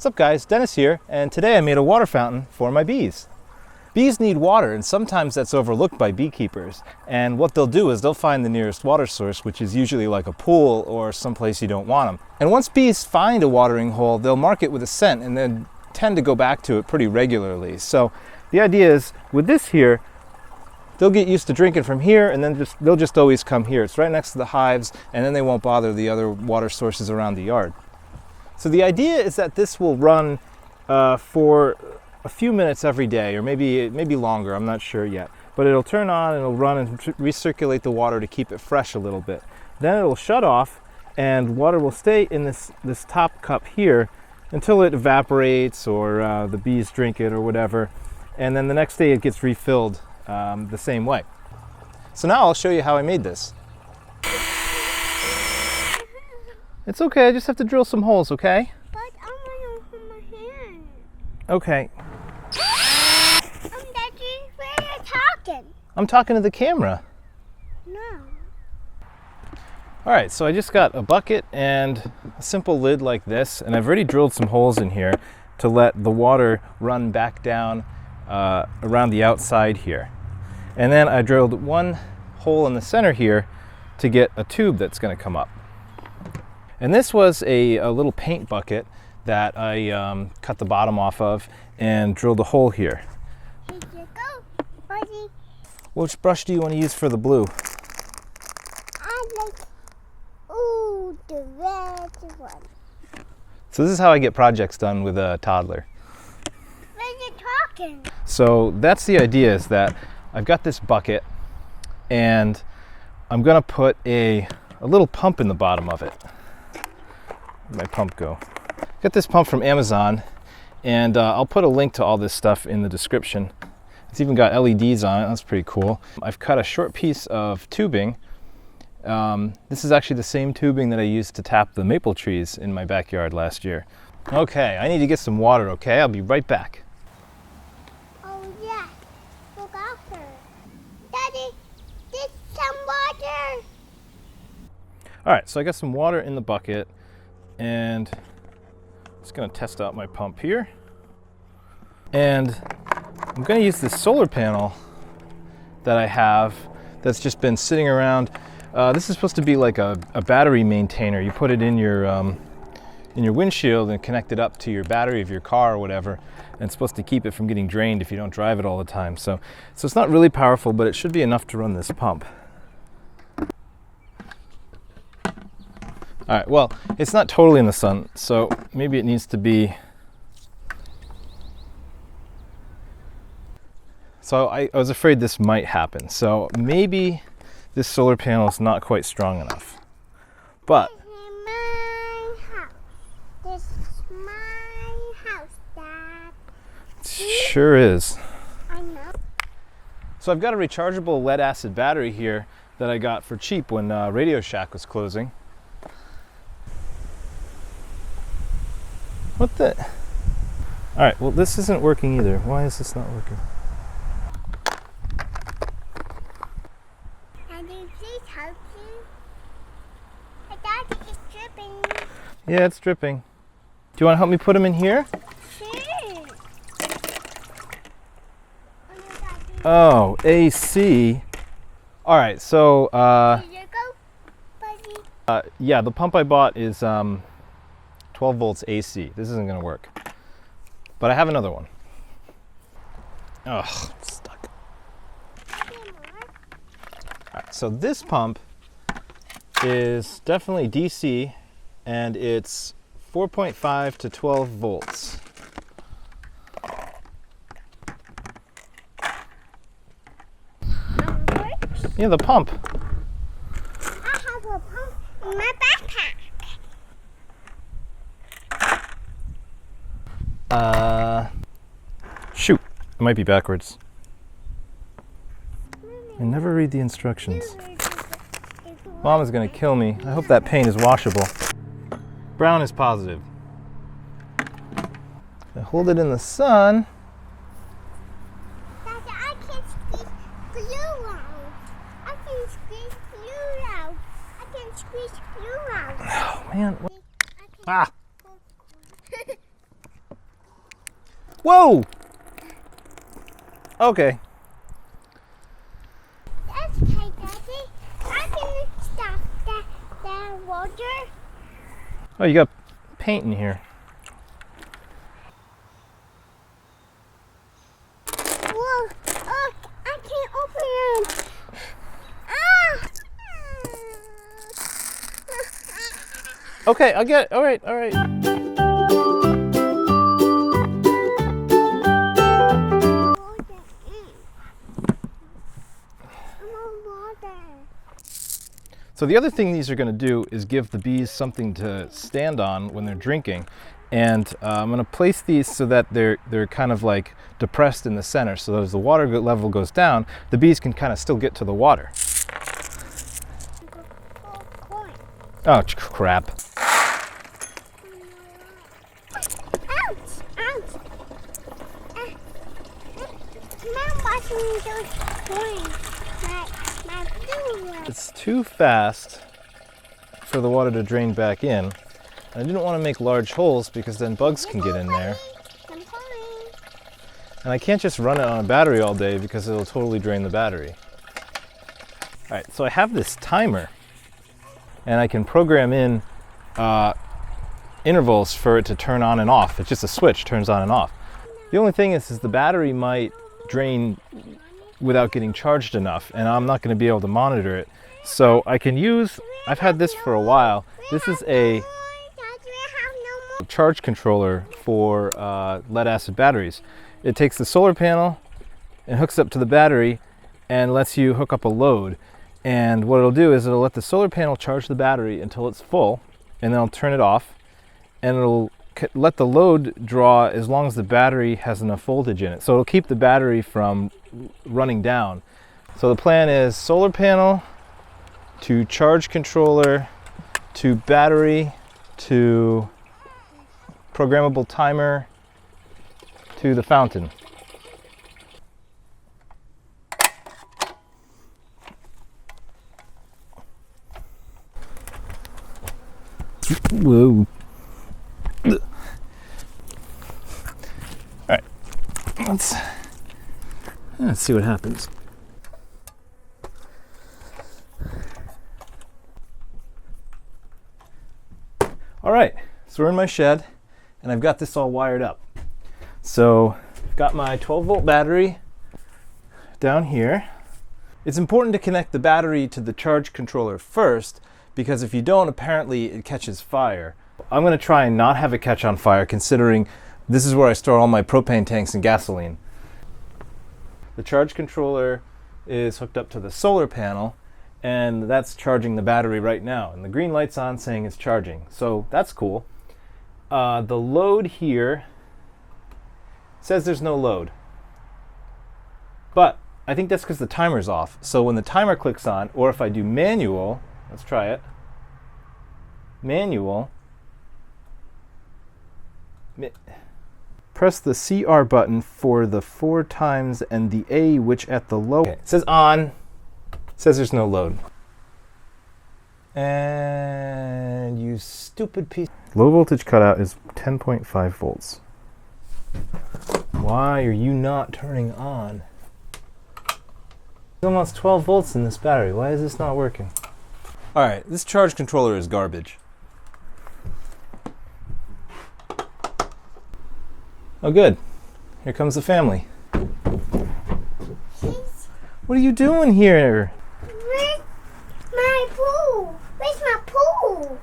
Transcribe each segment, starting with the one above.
What's up guys, Dennis here, and today I made a water fountain for my bees. Bees need water, and sometimes that's overlooked by beekeepers. And what they'll do is they'll find the nearest water source, which is usually like a pool or someplace you don't want them. And once bees find a watering hole, they'll mark it with a scent and then tend to go back to it pretty regularly. So the idea is with this here, they'll get used to drinking from here, and then they'll just always come here. It's right next to the hives, and then they won't bother the other water sources around the yard. So the idea is that this will run for a few minutes every day, or maybe longer, I'm not sure yet. But it'll turn on and it'll run and recirculate the water to keep it fresh a little bit. Then it'll shut off and water will stay in this top cup here until it evaporates or the bees drink it or whatever. And then the next day it gets refilled the same way. So now I'll show you how I made this. It's okay, I just have to drill some holes, okay? But I want to hold my hand. Okay. Daddy, where are you talking? I'm talking to the camera. No. All right, so I just got a bucket and a simple lid like this, and I've already drilled some holes in here to let the water run back down around the outside here. And then I drilled one hole in the center here to get a tube that's going to come up. And this was a little paint bucket that I cut the bottom off of and drilled a hole here. Here you go, buddy. Which brush do you want to use for the blue? I like, ooh, the red one. So this is how I get projects done with a toddler. Where are you talking? So that's the idea, is that I've got this bucket and I'm gonna put a little pump in the bottom of it. Where'd my pump go? Got this pump from Amazon, and I'll put a link to all this stuff in the description. It's even got LEDs on it, that's pretty cool. I've cut a short piece of tubing. This is actually the same tubing that I used to tap the maple trees in my backyard last year. Okay, I need to get some water, okay? I'll be right back. Oh, yeah. Look after. Daddy, get some water. All right, so I got some water in the bucket, and just gonna test out my pump here. And I'm gonna use this solar panel that I have that's just been sitting around. This is supposed to be like a battery maintainer. You put it in your windshield and connect it up to your battery of your car or whatever, and it's supposed to keep it from getting drained if you don't drive it all the time. So it's not really powerful, but it should be enough to run this pump. All right, well, it's not totally in the sun, so maybe it needs to be. So I was afraid this might happen. So maybe this solar panel is not quite strong enough. But This is my house. This is my house, Dad. it sure is. I know. So I've got a rechargeable lead acid battery here that I got for cheap when Radio Shack was closing. What the? All right, well, this isn't working either. Why is this not working? Daddy, please help me. Daddy, it's dripping. Yeah, it's dripping. Do you want to help me put them in here? Sure. Oh, AC. All right, so Here you go, buddy. yeah, the pump I bought is 12 volts AC. This isn't gonna work. But I have another one. Ugh, I'm stuck. All right, so this pump is definitely DC, and it's 4.5 to 12 volts. Yeah, the pump. I have a pump in my backpack. Shoot, it might be backwards. I never read the instructions. Mom is gonna kill me. I hope that paint is washable. Brown is positive. I hold it in the sun. Daddy, I can squeeze glue out. I can squeeze glue out. I can squeeze glue out. Oh man. Ah! Whoa! Okay. That's okay, Daddy. I can stop the water. Oh, you got paint in here. Whoa! Oh, I can't open it. Ah! Okay, I get it. All right, all right. So the other thing these are going to do is give the bees something to stand on when they're drinking. And I'm going to place these so that they're kind of like depressed in the center. So as the water level goes down, the bees can kind of still get to the water. Oh, crap. Ouch! Ouch! Mom watching those coins. My blue one. It's too fast for the water to drain back in. I didn't want to make large holes because then bugs can get in there. I'm coming. And I can't just run it on a battery all day because it'll totally drain the battery. All right, so I have this timer and I can program in intervals for it to turn on and off. It's just a switch, turns on and off. The only thing is the battery might drain without getting charged enough, and I'm not going to be able to monitor it. So I can use, I've had this for a while. This is a charge controller for lead acid batteries. It takes the solar panel and hooks up to the battery and lets you hook up a load. And what it'll do is it'll let the solar panel charge the battery until it's full, and then I'll turn it off, and it'll let the load draw as long as the battery has enough voltage in it. So it'll keep the battery from running down. So the plan is solar panel to charge controller to battery to programmable timer to the fountain. Whoa. All right, let's see what happens. All right, so we're in my shed and I've got this all wired up. So I've got my 12-volt battery down here. It's important to connect the battery to the charge controller first, because if you don't, apparently it catches fire. I'm going to try and not have it catch on fire, considering this is where I store all my propane tanks and gasoline. The charge controller is hooked up to the solar panel, and that's charging the battery right now. And the green light's on saying it's charging, so that's cool. The load here says there's no load, but I think that's because the timer's off. So when the timer clicks on, or if I do manual, let's try it. Manual. Press the CR button for the 4 times and the A, which at the low. Okay. It says on. It says there's no load. And you stupid piece. Low voltage cutout is 10.5 volts. Why are you not turning on? There's almost 12 volts in this battery. Why is this not working? All right, this charge controller is garbage. Oh, good. Here comes the family. What are you doing here? Where's my pool? Where's my pool?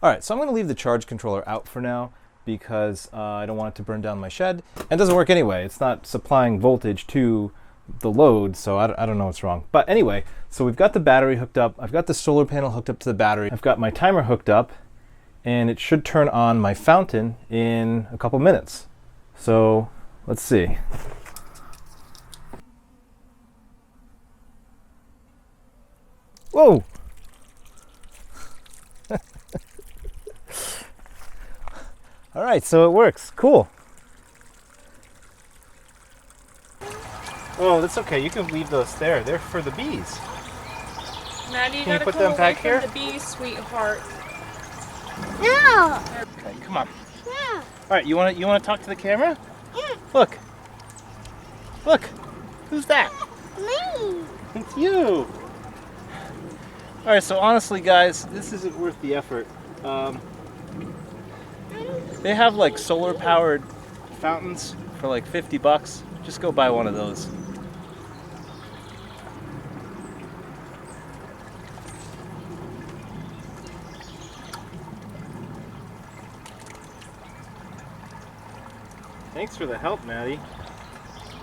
All right, so I'm going to leave the charge controller out for now because I don't want it to burn down my shed. And it doesn't work anyway. It's not supplying voltage to the load, so I don't know what's wrong. But anyway, so we've got the battery hooked up. I've got the solar panel hooked up to the battery. I've got my timer hooked up, and it should turn on my fountain in a couple minutes. So let's see. Whoa! All right, so it works. Cool. Oh, that's okay. You can leave those there. They're for the bees. Maddie, you Can you gotta put come them away back from here? the bees, sweetheart. No. Okay, come on. No. All right, you want to talk to the camera? Yeah. Look. Look. Who's that? Me. It's you. All right, so honestly, guys, this isn't worth the effort. They have like solar-powered fountains for like $50. Just go buy one of those. Thanks for the help, Maddie.